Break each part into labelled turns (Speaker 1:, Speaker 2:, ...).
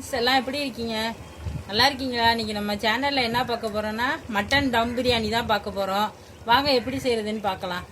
Speaker 1: Friends எல்லாம் எப்படி இருக்கீங்க? நல்லா இருக்கீங்களா? இன்னைக்கு நம்ம சேனலில் என்ன பார்க்க போகிறோன்னா மட்டன் தம் பிரியாணி தான் பார்க்க போகிறோம். வாங்க எப்படி செய்கிறதுன்னு பார்க்கலாம்.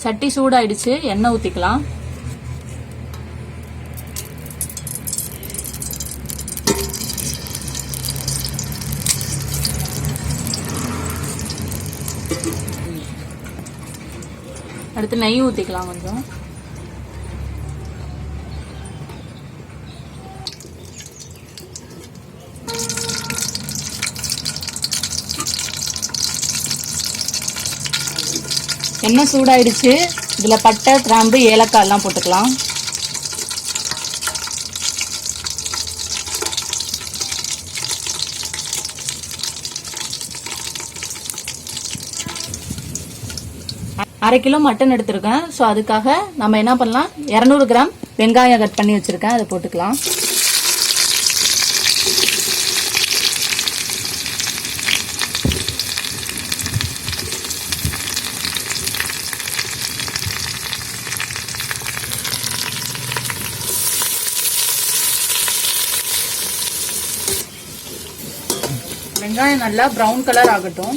Speaker 2: சட்டி சூடாயிடுச்சு, எண்ணெய் ஊத்திக்கலாம். அடுத்து நெய் ஊத்திக்கலாம் கொஞ்சம். எண்ணெய் சூடாயிடுச்சு, இதுல பட்டை, கிராம்பு, ஏலக்காய் எல்லாம் போட்டுக்கலாம். அரை கிலோ மட்டன் எடுத்திருக்கேன். ஸோ அதுக்காக நம்ம என்ன பண்ணலாம், 200 கிராம் வெங்காயம் கட் பண்ணி வச்சிருக்கேன், அதை போட்டுக்கலாம். வெங்காயம் நல்லா பிரவுன் கலர் ஆகட்டும்.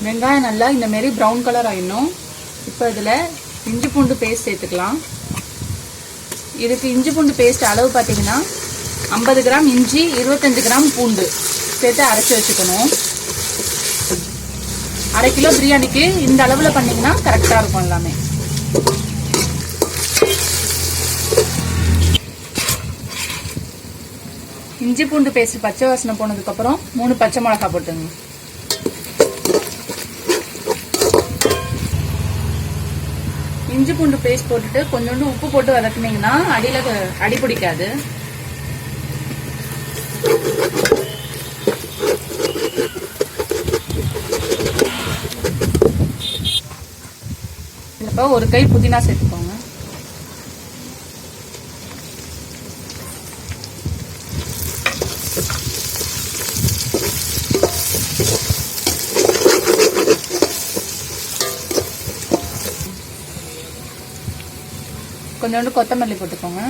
Speaker 2: வெங்காயம் நல்லா இந்த மாதிரி பிரவுன் கலர் ஆயிடணும். இப்போ இதுல இஞ்சி பூண்டு பேஸ்ட் சேர்த்துக்கலாம். இதுக்கு இஞ்சி பூண்டு பேஸ்ட் அளவு பார்த்தீங்கன்னா 50 கிராம் இஞ்சி, 25 கிராம் பூண்டு சேர்த்து அரைச்சி வச்சுக்கணும். அரை கிலோ பிரியாணிக்கு இந்த அளவுல பண்ணீங்கன்னா கரெக்டா இருக்கும் எல்லாமே. இஞ்சி பூண்டு பேஸ்ட் பச்சை வாசனை போனதுக்கு அப்புறம் 3 பச்சை மிளகாய் போட்டுங்க. இஞ்சி பூண்டு பேஸ்ட் போட்டுட்டு கொஞ்சோண்டு உப்பு போட்டு வதக்குனீங்கன்னா அடி பிடிக்காது. இப்போ ஒரு கை புதினா சேர்த்துக்கோங்க. கொஞ்சோண்டு கொத்தமல்லி போட்டுக்கோங்க.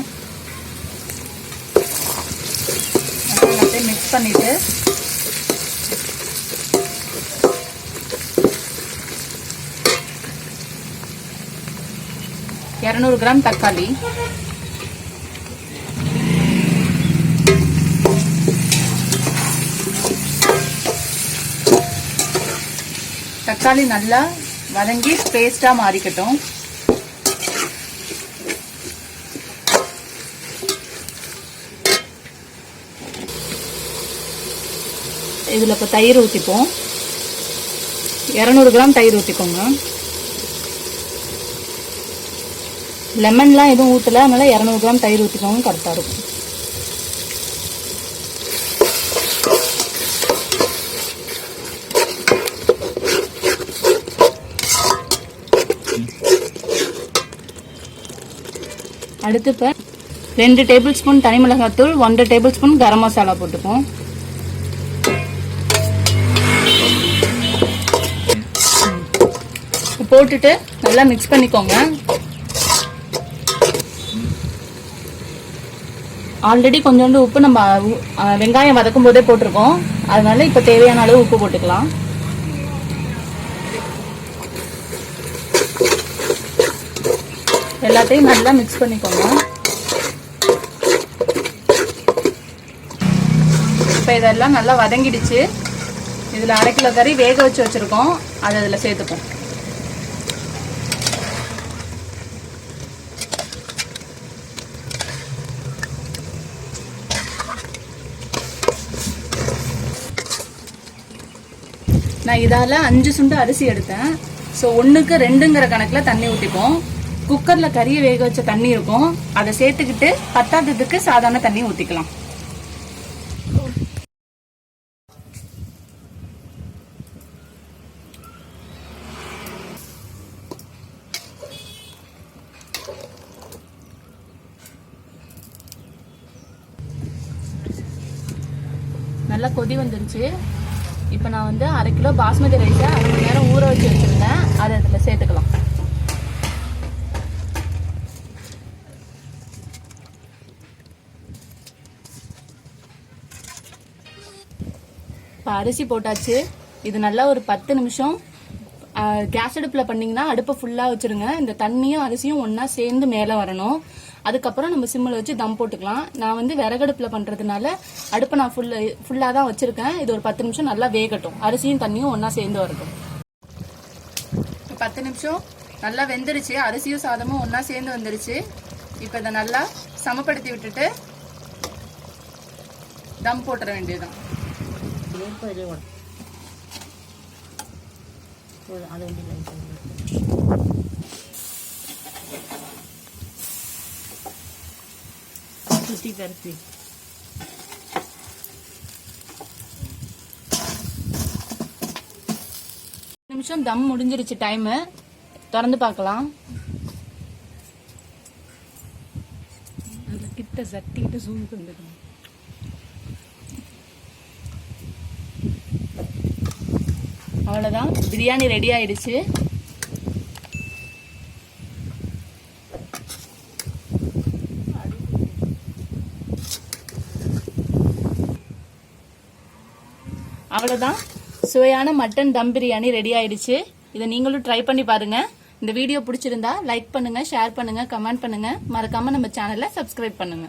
Speaker 2: எல்லாத்தையும் மிக்ஸ் பண்ணிட்டு 200 கிராம் தக்காளி, தக்காளி நல்லா வதங்கி பேஸ்டா மாறிக்கட்டும். இதுல இப்ப தயிர் ஊத்திப்போம். 200 கிராம் தயிர் ஊத்திக்கோங்க. லெமன்லாம் எதுவும் ஊத்தல, அதனால 200 கிராம் தயிர் ஊத்திக்கோங்க, கரெக்டா இருக்கும். அடுத்து இப்போ 2 டேபிள் ஸ்பூன் தனி மிளகாத்தூள், 1 டேபிள் ஸ்பூன் கரம் மசாலா போட்டுப்போம். போட்டுட்டு நல்லா மிக்ஸ் பண்ணிக்கோங்க. ஆல்ரெடி கொஞ்சோண்டு உப்பு நம்ம வெங்காயம் வதக்கும் போதே போட்டிருக்கோம். அதனால இப்ப தேவையான அளவு உப்பு போட்டுக்கலாம். எல்லாத்தையும் நல்லா மிக்ஸ் பண்ணிக்கோங்க. இப்ப இதெல்லாம் நல்லா வதங்கிடுச்சு. இதுல 1/2 கிலோ கறி வேக வச்சு வச்சிருக்கோம். அதை இதுல சேர்த்துப்போம். நான் இதால 5 சுண்டு அரிசி எடுத்தேன். ஸோ 1க்கு 2ங்கிற கணக்குல தண்ணி ஊற்றிப்போம். குக்கர்ல கறியை வேக வச்ச தண்ணி இருக்கும், அதை சேர்த்துக்கிட்டு பத்தாததுக்கு சாதாரண தண்ணி ஊற்றிக்கலாம். நல்லா கொதி வந்துருச்சு. இப்போ நான் வந்து 1/2 கிலோ பாஸ்மதி ரைஸை 1/2 மணி நேரம் ஊற வச்சு வச்சுருந்தேன். அதை அதில் சேர்த்துக்கலாம். இப்போ அரிசி போட்டாச்சு. இது நல்லா ஒரு 10 நிமிஷம் கேஸ் அடுப்பில் பண்ணிங்கன்னா அடுப்பை ஃபுல்லாக வச்சுருங்க. இந்த தண்ணியும் அரிசியும் ஒன்றா சேர்ந்து மேலே வரணும். அதுக்கப்புறம் நம்ம சிம்மில் வச்சு தம் போட்டுக்கலாம். நான் வந்து விறகடுப்பில் பண்ணுறதுனால அடுப்பை நான் ஃபுல்லாக தான் வச்சுருக்கேன். இது ஒரு 10 நிமிஷம் நல்லா வேகட்டும். அரிசியும் தண்ணியும் ஒன்றா சேர்ந்து வரட்டும். 10 நிமிஷம் நல்லா வெந்துருச்சு. அரிசியும் சாதமும் ஒன்றா சேர்ந்து வந்துருச்சு. இப்போ இதை நல்லா சமப்படுத்தி விட்டுட்டு தம் போட்டுற வேண்டியதுதான். நிமிஷம் தம் முடிஞ்சிருச்சு. டைம் திறந்து பார்க்கலாம். கிட்ட சட்டிக்கிட்ட சூடு வந்துடும். அவ்வளவுதான், பிரியாணி ரெடி ஆயிடுச்சு. அவ்வளவுதான், சுவையான மட்டன் தம் பிரியாணி ரெடி ஆயிடுச்சு. இதை நீங்களும் ட்ரை பண்ணி பாருங்க. இந்த வீடியோ பிடிச்சிருந்தா லைக் பண்ணுங்க, ஷேர் பண்ணுங்க, கமெண்ட் பண்ணுங்க. மறக்காம நம்ம சேனலை சப்ஸ்கிரைப் பண்ணுங்க.